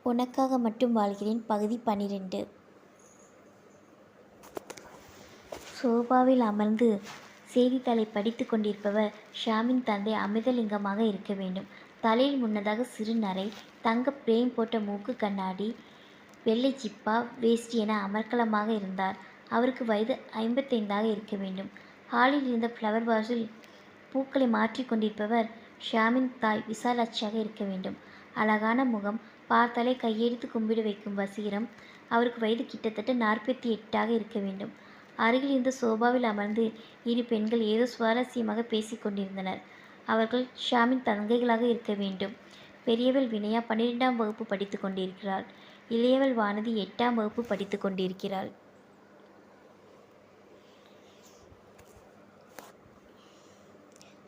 உனக்காக மட்டும் வாழ்கிறேன் பகுதி 12. சோபாவில் அமர்ந்து செய்தித்தாளை படித்து கொண்டிருப்பவர் ஷாமின் தந்தை அமிர்தலிங்கமாக இருக்க வேண்டும். தலையில் முன்னதாக சிறு நரை, தங்க பிரேம் போட்ட மூக்கு கண்ணாடி, வெள்ளை ஜிப்பா வேஷ்டி என அமர்க்கலமாக இருந்தார். அவருக்கு வயது 55 இருக்க வேண்டும். ஹாலில் இருந்த ஃப்ளவர் வாஸில் பூக்களை மாற்றி கொண்டிருப்பவர் ஷாமின் தாய் விசாலாட்சியாக இருக்க வேண்டும். அழகான முகம், பார்த்தாலே கையெடுத்து கும்பிட வைக்கும் வசீகரம். அவருக்கு வயது கிட்டத்தட்ட 48 இருக்க வேண்டும். அருகில் இருந்த சோபாவில் அமர்ந்து இரு பெண்கள் ஏதோ சுவாரஸ்யமாக பேசிக் கொண்டிருந்தனர். அவர்கள் ஷாமின் தங்கைகளாக இருக்க வேண்டும். பெரியவள் வினயா 12ஆம் வகுப்பு படித்து கொண்டிருக்கிறாள். இளையவள் வானதி 8ஆம் வகுப்பு படித்து கொண்டிருக்கிறாள்.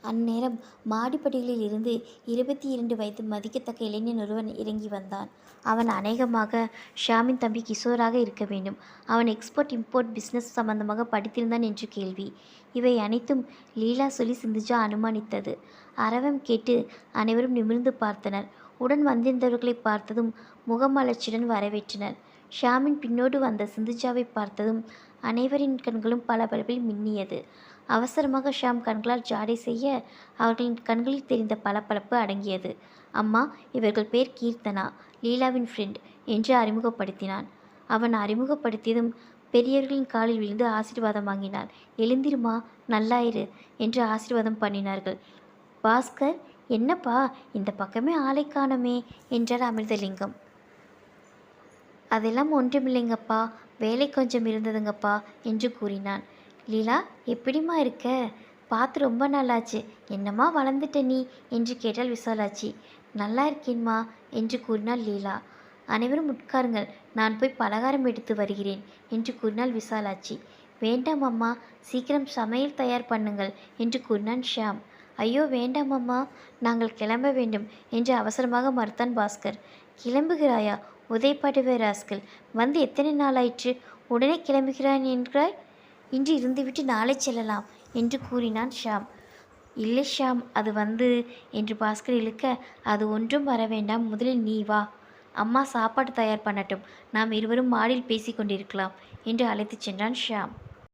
அந்நேரம் மாடிப்படிகளில் இருந்து 22 வயது மதிக்கத்தக்க இளைஞன் ஒருவன் இறங்கி வந்தான். அவன் அநேகமாக ஷாமின் தம்பி கிஷோராக இருக்க வேண்டும். அவன் எக்ஸ்போர்ட் இம்போர்ட் பிஸ்னஸ் சம்பந்தமாக படித்திருந்தான் என்று கேள்வி. இவை அனைத்தும் லீலா சொல்லி சிந்துஜா அனுமானித்தது. அரவம் கேட்டு அனைவரும் நிமிர்ந்து பார்த்தனர். உடன் வந்திருந்தவர்களை பார்த்ததும் முகமலர்ச்சியுடன் வரவேற்றனர். ஷாமின் பின்னோடு வந்த சிந்துஜாவை பார்த்ததும் அனைவரின் கண்களும் பளபளப்பில் மின்னியது. அவசரமாக ஷாம் கண்களால் ஜாடை செய்ய அவர்களின் கண்களில் தெரிந்த பளபளப்பு அடங்கியது. அம்மா, இவர்கள் பேர் கீர்த்தனா, லீலாவின் ஃப்ரெண்ட் என்று அறிமுகப்படுத்தினான். அவன் அறிமுகப்படுத்தியதும் பெரியவர்களின் காலில் விழுந்து ஆசீர்வாதம் வாங்கினான். எழுந்திருமா, நல்லாயிரு என்று ஆசீர்வாதம் பண்ணினார்கள். பாஸ்கர், என்னப்பா இந்த பக்கமே ஆளை காணோமே என்றார் அமிர்தலிங்கம். அதெல்லாம் ஒன்றுமில்லைங்கப்பா, வேலை கொஞ்சம் இருந்ததுங்கப்பா என்று கூறினான். லீலா, எப்படிம்மா இருக்க? பார்த்து ரொம்ப நாளாச்சு, என்னம்மா வளர்ந்துட்ட நீ என்று கேட்டாள் விசாலாட்சி. நல்லா இருக்கேன்மா என்று கூறினாள் லீலா. அனைவரும் உட்காருங்கள், நான் போய் பலகாரம் எடுத்து வருகிறேன் என்று கூறினாள் விசாலாட்சி. வேண்டாம் அம்மா, சீக்கிரம் சமையல் தயார் பண்ணுங்கள் என்று கூறினான் ஷாம். ஐயோ வேண்டாம் அம்மா, நாங்கள் கிளம்ப வேண்டும் என்று அவசரமாக மறுத்தான் பாஸ்கர். கிளம்புகிறாயா? உதைப்பாடுவே ராஸ்கல், வந்து எத்தனை நாளாயிற்று? உடனே கிளம்புகிறான் என்கிறாய். இன்று இருந்துவிட்டு நாளை செல்லலாம் என்று கூறினான் ஷாம். இல்லை ஷாம், அது என்று பாஸ்கர் இழுக்க, அது ஒன்றும் வர வேண்டாம், முதலில் நீ வா, அம்மா சாப்பாடு தயார் பண்ணட்டும், நாம் இருவரும் மாடியில் பேசி கொண்டிருக்கலாம் என்று அழைத்துச் சென்றான் ஷாம்.